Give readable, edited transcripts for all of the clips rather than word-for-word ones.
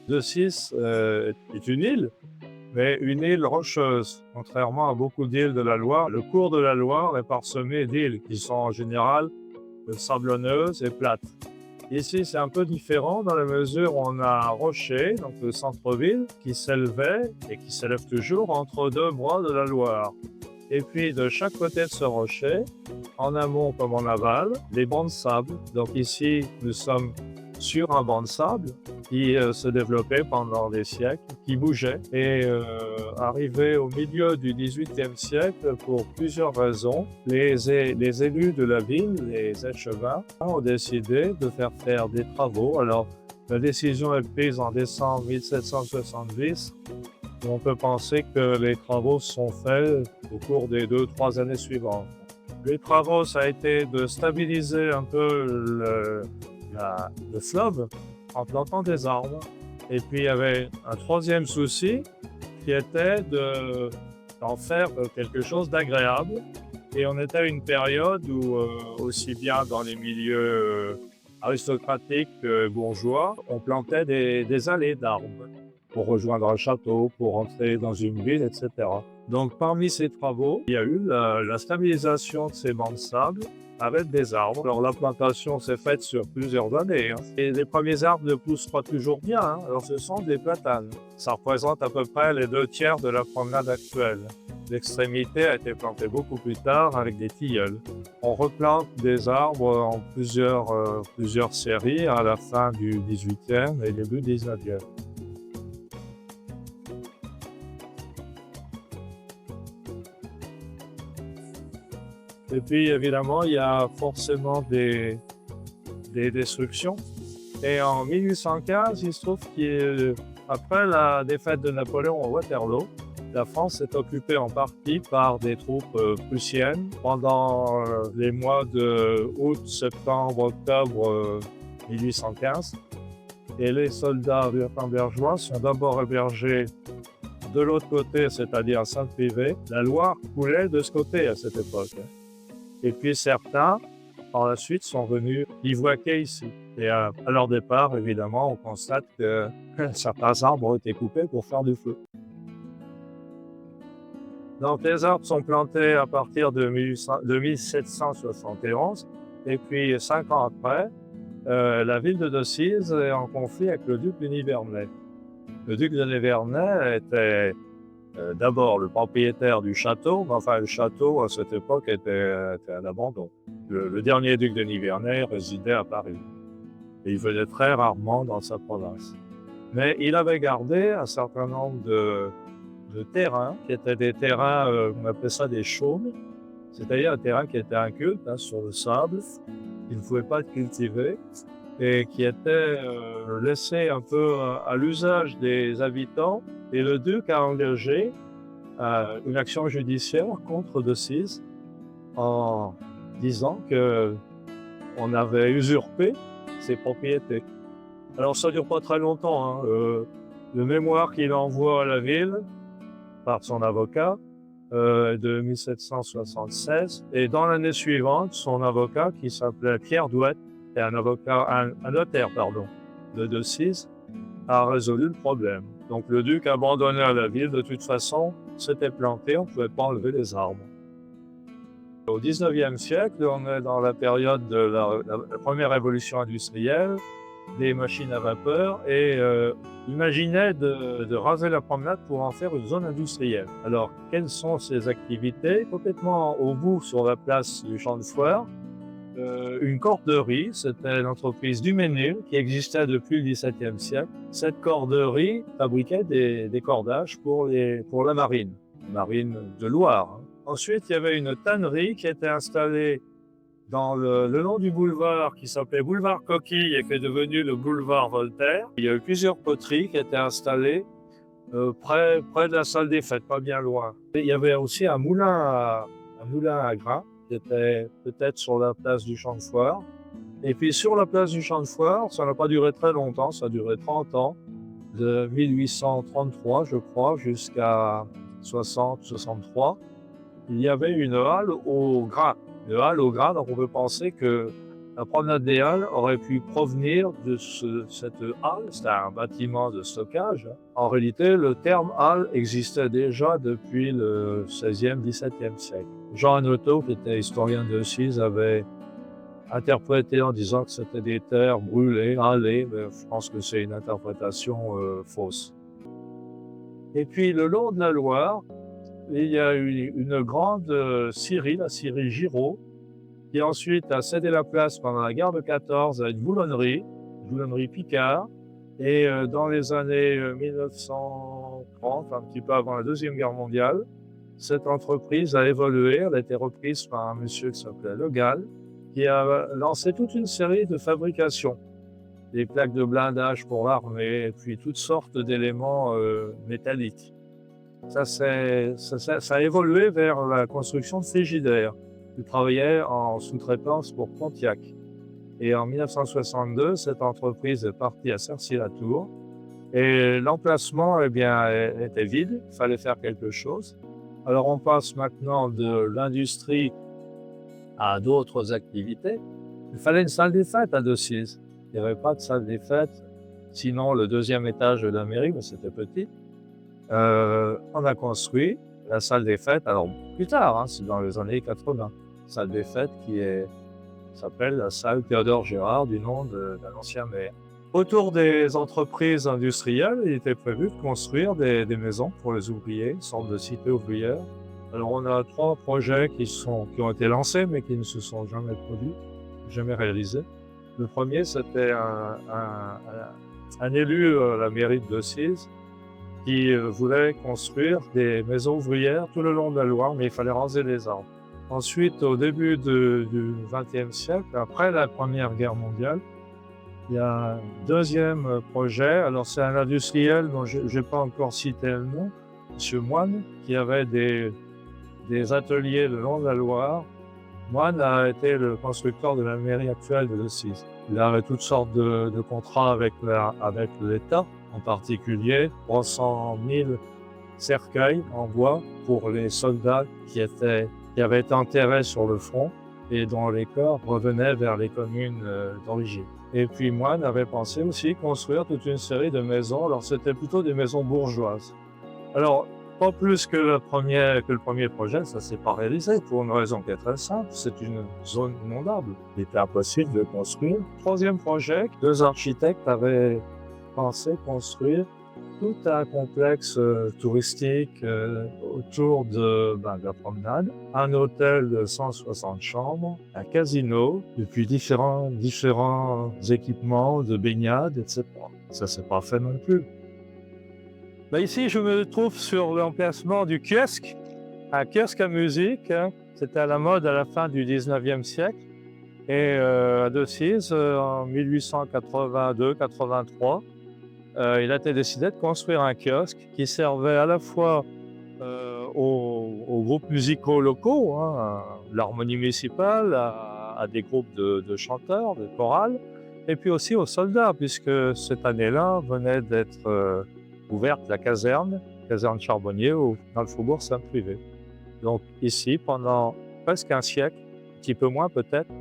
Decize est une île, mais une île rocheuse. Contrairement à beaucoup d'îles de la Loire, le cours de la Loire est parsemé d'îles qui sont en général sablonneuses et plates. Ici, c'est un peu différent dans la mesure où on a un rocher, donc le centre-ville, qui s'élevait et qui s'élève toujours entre deux bras de la Loire. Et puis, de chaque côté de ce rocher, en amont comme en aval, des bancs de sable. Donc ici, nous sommes sur un banc de sable qui se développait pendant des siècles, qui bougeait. Et arrivé au milieu du XVIIIe siècle, pour plusieurs raisons, les élus de la ville, les échevins, ont décidé de faire des travaux. Alors, la décision est prise en décembre 1770. On peut penser que les travaux sont faits au cours des 2-3 années suivantes. Les travaux, ça a été de stabiliser un peu le fleuve en plantant des arbres. Et puis, il y avait un troisième souci qui était d'en faire quelque chose d'agréable. Et on était à une période où, aussi bien dans les milieux aristocratiques que bourgeois, on plantait des allées d'arbres pour rejoindre un château, pour entrer dans une ville, etc. Donc, parmi ces travaux, il y a eu la stabilisation de ces bancs de sable avec des arbres. Alors, la plantation s'est faite sur plusieurs années, hein. Et les premiers arbres ne poussent pas toujours bien, hein. Alors, ce sont des platanes. Ça représente à peu près les 2 tiers de la promenade actuelle. L'extrémité a été plantée beaucoup plus tard avec des tilleuls. On replante des arbres en plusieurs séries à la fin du 18e et début 19e. Et puis, évidemment, il y a forcément des destructions. Et en 1815, il se trouve qu'après la défaite de Napoléon à Waterloo, la France est occupée en partie par des troupes prussiennes pendant les mois de août, septembre, octobre 1815. Et les soldats wurtembergeois sont d'abord hébergés de l'autre côté, c'est-à-dire à Saint-Privé. La Loire coulait de ce côté à cette époque. Et puis certains, par la suite, sont venus bivouaquer ici. Et à leur départ, évidemment, on constate que certains arbres ont été coupés pour faire du feu. Donc les arbres sont plantés à partir de 1771. Et puis 5 ans après, la ville de Decize est en conflit avec le duc de Nivernais. Le duc de Nivernais était d'abord le propriétaire du château, mais enfin le château à cette époque était à l'abandon. Le dernier duc de Nivernais résidait à Paris. Et il venait très rarement dans sa province. Mais il avait gardé un certain nombre de terrains, qui étaient des terrains, on appelait ça des chaumes, c'est-à-dire un terrain qui était inculte, hein, sur le sable, qui ne pouvait pas être cultivé, et qui était laissé un peu à l'usage des habitants. Et le duc a engagé une action judiciaire contre Decize en disant qu'on avait usurpé ses propriétés. Alors ça ne dure pas très longtemps, hein. Le mémoire qu'il envoie à la ville par son avocat de 1776, et dans l'année suivante, son avocat qui s'appelait Pierre Douet, et un notaire de Decize, a résolu le problème. Donc le duc abandonna la ville, de toute façon, c'était planté, on ne pouvait pas enlever les arbres. Au 19e siècle, on est dans la période de la première révolution industrielle, des machines à vapeur, et imaginait de raser la promenade pour en faire une zone industrielle. Alors, quelles sont ces activités? Complètement au bout, sur la place du Champ de Foire, une corderie, c'était l'entreprise Duménil qui existait depuis le XVIIe siècle. Cette corderie fabriquait des cordages pour la marine de Loire, hein. Ensuite, il y avait une tannerie qui était installée dans le long du boulevard qui s'appelait boulevard Coquille et qui est devenu le boulevard Voltaire. Il y a eu plusieurs poteries qui étaient installées près de la salle des fêtes, pas bien loin. Et il y avait aussi un moulin à grains qui était peut-être sur la place du Champ de Foire. Et puis sur la place du Champ de Foire, ça n'a pas duré très longtemps, ça a duré 30 ans, de 1833, je crois, jusqu'à 60-63. Il y avait une halle au grain. Une halle au grain, donc on peut penser que La promenade des Halles aurait pu provenir de cette halle, c'était un bâtiment de stockage. En réalité, le terme halle existait déjà depuis le XVIe, XVIIe siècle. Jean Hanoteau, qui était historien de Decize, avait interprété en disant que c'était des terres brûlées, halées, mais je pense que c'est une interprétation fausse. Et puis, le long de la Loire, il y a eu une grande scierie, la scierie Giraud, qui ensuite a cédé la place pendant la guerre de 14 à une boulonnerie Picard. Et dans les années 1930, un petit peu avant la Deuxième Guerre mondiale, cette entreprise a évolué. Elle a été reprise par un monsieur qui s'appelait Le Gall, qui a lancé toute une série de fabrications. Des plaques de blindage pour l'armée, et puis toutes sortes d'éléments métalliques. Ça a évolué vers la construction de frigidaires. Il travaillait en sous-traitance pour Pontiac. Et en 1962, cette entreprise est partie à Cercy-la-Tour. Et l'emplacement, eh bien, était vide. Il fallait faire quelque chose. Alors, on passe maintenant de l'industrie à d'autres activités. Il fallait une salle des fêtes à Decize. Il n'y avait pas de salle des fêtes. Sinon, le deuxième étage de la mairie, mais c'était petit. On a construit la salle des fêtes, alors plus tard, hein, c'est dans les années 80, salle des fêtes qui s'appelle la salle Théodore Gérard, du nom d'un ancien maire. Autour des entreprises industrielles, il était prévu de construire des maisons pour les ouvriers, une sorte de cité ouvrière. Alors on a 3 projets qui ont été lancés, mais qui ne se sont jamais produits, jamais réalisés. Le premier, c'était un élu à la mairie de Decize, qui voulait construire des maisons ouvrières tout le long de la Loire, mais il fallait raser les arbres. Ensuite, au début du XXe siècle, après la Première Guerre mondiale, il y a un deuxième projet. Alors, c'est un industriel dont je n'ai pas encore cité le nom, M. Moine, qui avait des ateliers le long de la Loire. Moine a été le constructeur de la mairie actuelle de Decize. Il avait toutes sortes de contrats avec l'État, en particulier 300 000 cercueils en bois pour les soldats qui avaient été enterrés sur le front et dont les corps revenaient vers les communes d'origine. Et puis Moine avait pensé aussi construire toute une série de maisons. Alors c'était plutôt des maisons bourgeoises. Alors, pas plus que le premier projet, ça ne s'est pas réalisé pour une raison qui est très simple, c'est une zone inondable. Il était impossible de construire. Troisième projet, 2 architectes avaient pensé construire tout un complexe touristique autour de la promenade, un hôtel de 160 chambres, un casino, et puis différents équipements de baignade, etc. Ça ne s'est pas fait non plus. Ici, je me trouve sur l'emplacement du kiosque, un kiosque à musique. Hein. C'était à la mode à la fin du 19e siècle. Et à Decize, en 1882-83, il a été décidé de construire un kiosque qui servait à la fois aux groupes musicaux locaux, hein, à l'harmonie municipale, à des groupes de chanteurs, de chorales, et puis aussi aux soldats, puisque cette année-là venait d'être ouverte la caserne Charbonnier dans le faubourg Saint-Privé. Donc ici, pendant presque un siècle, un petit peu moins peut-être,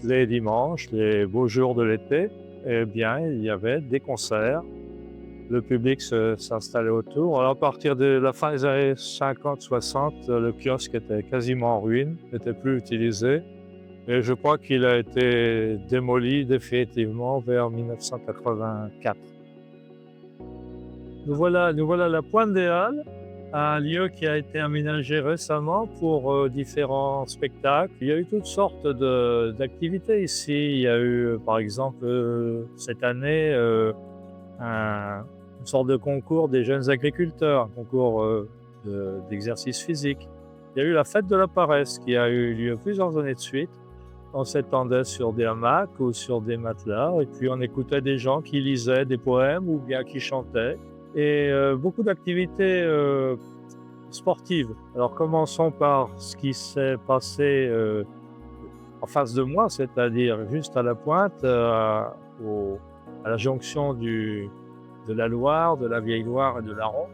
les dimanches, les beaux jours de l'été, eh bien, il y avait des concerts. Le public s'installait autour. Alors, à partir de la fin des années 50-60, le kiosque était quasiment en ruine, n'était plus utilisé. Et je crois qu'il a été démoli définitivement vers 1984. Nous voilà à la Pointe des Halles, un lieu qui a été aménagé récemment pour différents spectacles. Il y a eu toutes sortes d'activités ici. Il y a eu, par exemple, cette année, une sorte de concours des jeunes agriculteurs, un concours d'exercice physique. Il y a eu la fête de la paresse qui a eu lieu plusieurs années de suite. On s'étendait sur des hamacs ou sur des matelas et puis on écoutait des gens qui lisaient des poèmes ou bien qui chantaient. Et beaucoup d'activités sportives. Alors commençons par ce qui s'est passé en face de moi, c'est-à-dire juste à la pointe, à la jonction de la Loire, de la Vieille Loire et de l'Aron,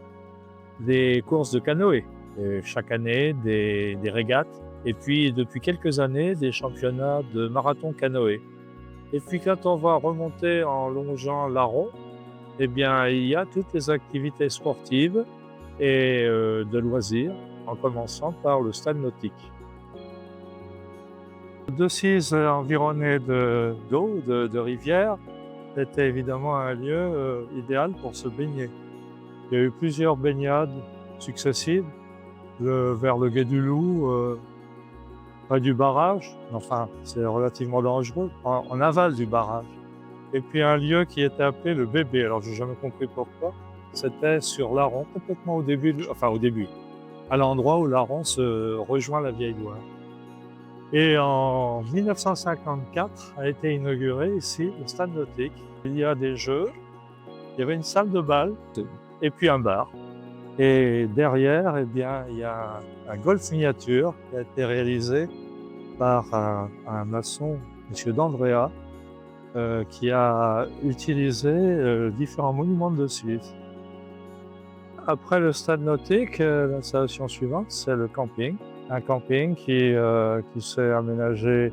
des courses de canoë. Et chaque année, des régates Et puis, depuis quelques années, des championnats de marathon canoë. Et puis, quand on va remonter en longeant l'Aron, eh bien, il y a toutes les activités sportives et de loisirs, en commençant par le stade nautique. Decize, environné d'eau, de rivières, c'était évidemment un lieu idéal pour se baigner. Il y a eu plusieurs baignades successives vers le Gué du Loup, près du barrage. Enfin, c'est relativement dangereux, en aval du barrage. Et puis un lieu qui était appelé le Bébé. Alors, j'ai jamais compris pourquoi. C'était sur l'Aron, complètement au début, à l'endroit où l'Aron se rejoint la Vieille Loire. Et en 1954 a été inauguré ici le stade nautique. Il y a des jeux, il y avait une salle de bal et puis un bar. Et derrière, eh bien, il y a un golf miniature qui a été réalisé par un maçon, M. D'Andrea, qui a utilisé différents monuments de Suisse. Après le stade nautique, l'installation suivante, c'est le camping. Un camping qui s'est aménagé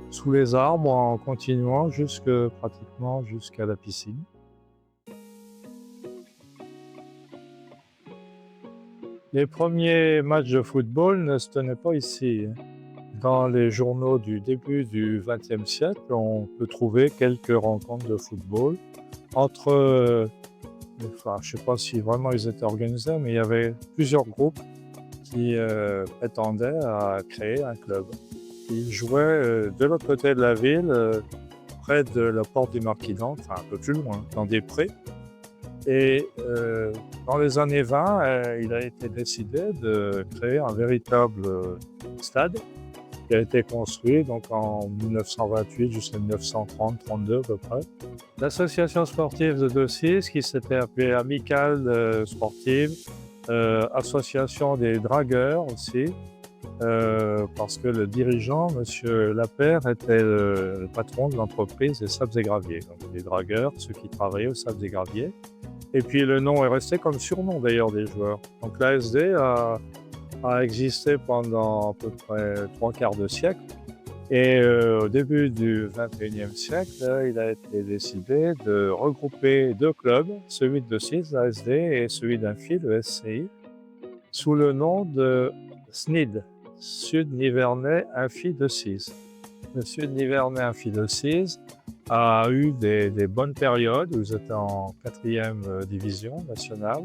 sous les arbres en continuant pratiquement jusqu'à la piscine. Les premiers matchs de football ne se tenaient pas ici. Dans les journaux du début du XXe siècle, on peut trouver quelques rencontres de football entre, je ne sais pas si vraiment ils étaient organisés, mais il y avait plusieurs groupes qui prétendaient à créer un club. Ils jouaient de l'autre côté de la ville, près de la porte du Marquis-d'Ancre, enfin un peu plus loin, dans des prés. Et dans les années 20, il a été décidé de créer un véritable stade qui a été construit donc en 1928 jusqu'à 1930-32 à peu près. L'association sportive de Decize, qui s'était appelée Amicale Sportive, association des dragueurs aussi, parce que le dirigeant, M. Lapère, était le patron de l'entreprise des Sables et Graviers. Donc les dragueurs, ceux qui travaillaient aux Sables et Graviers. Et puis le nom est resté comme surnom d'ailleurs des joueurs. Donc l'ASD a existé pendant à peu près 3/4 de siècle. Et au début du XXIe siècle, il a été décidé de regrouper deux clubs, celui de Decize, l'ASD, et celui d'Amphi, le SCI, sous le nom de SNID, Sud-Nivernais Amphi Decize. Le Sud-Nivernais Amphi Decize a eu des bonnes périodes où ils étaient en 4e division nationale,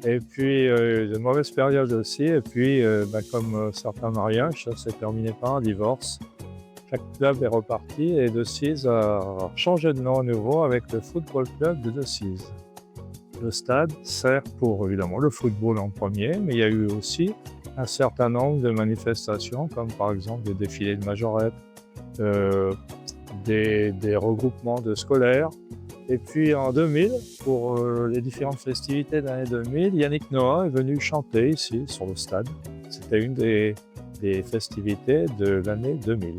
et puis de mauvaises périodes aussi, et puis comme certains mariages, ça s'est terminé par un divorce. Chaque club est reparti et Decize a changé de nom à nouveau avec le Football Club de Decize. Le stade sert pour évidemment le football en premier, mais il y a eu aussi un certain nombre de manifestations, comme par exemple des défilés de majorettes, des regroupements de scolaires. Et puis en 2000, pour les différentes festivités de l'année 2000, Yannick Noah est venu chanter ici sur le stade. C'était une des festivités de l'année 2000.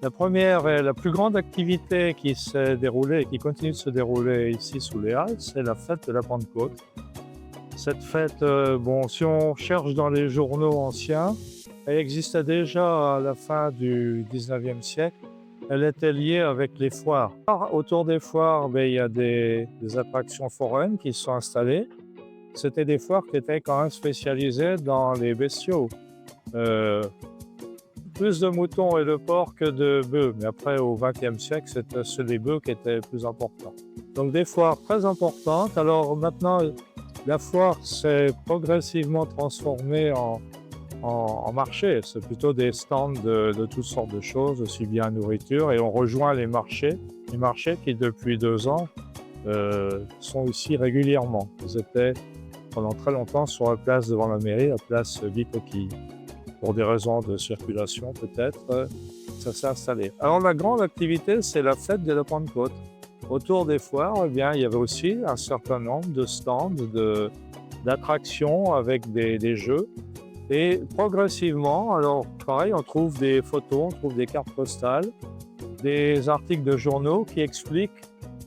La première et la plus grande activité qui s'est déroulée et qui continue de se dérouler ici sous les Halles, c'est la fête de la Pentecôte. Cette fête, si on cherche dans les journaux anciens, elle existait déjà à la fin du 19e siècle. Elle était liée avec les foires. Autour des foires, il y a des attractions foraines qui se sont installées. C'était des foires qui étaient quand même spécialisées dans les bestiaux. Plus de moutons et de porcs que de bœufs. Mais après, au XXe siècle, c'était les bœufs qui étaient plus importants. Donc des foires très importantes. Alors maintenant, la foire s'est progressivement transformée en marché. C'est plutôt des stands de toutes sortes de choses, aussi bien nourriture. Et on rejoint les marchés qui depuis 2 ans sont ici régulièrement. Ils étaient pendant très longtemps sur la place devant la mairie, la place Guy-Coquille. Pour des raisons de circulation peut-être, ça s'est installé. Alors la grande activité, c'est la fête de la Pentecôte. Autour des foires, il y avait aussi un certain nombre de stands, d'attractions avec des jeux. Et progressivement, alors pareil, on trouve des photos, on trouve des cartes postales, des articles de journaux qui expliquent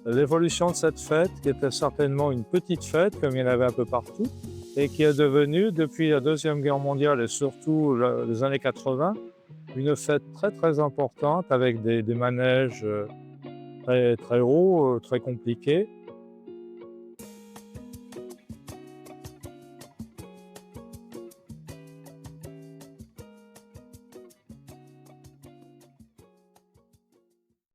l'évolution de cette fête, qui était certainement une petite fête, comme il y en avait un peu partout, et qui est devenue, depuis la Deuxième Guerre mondiale et surtout les années 80, une fête très très importante avec des manèges très, très hauts, très compliqués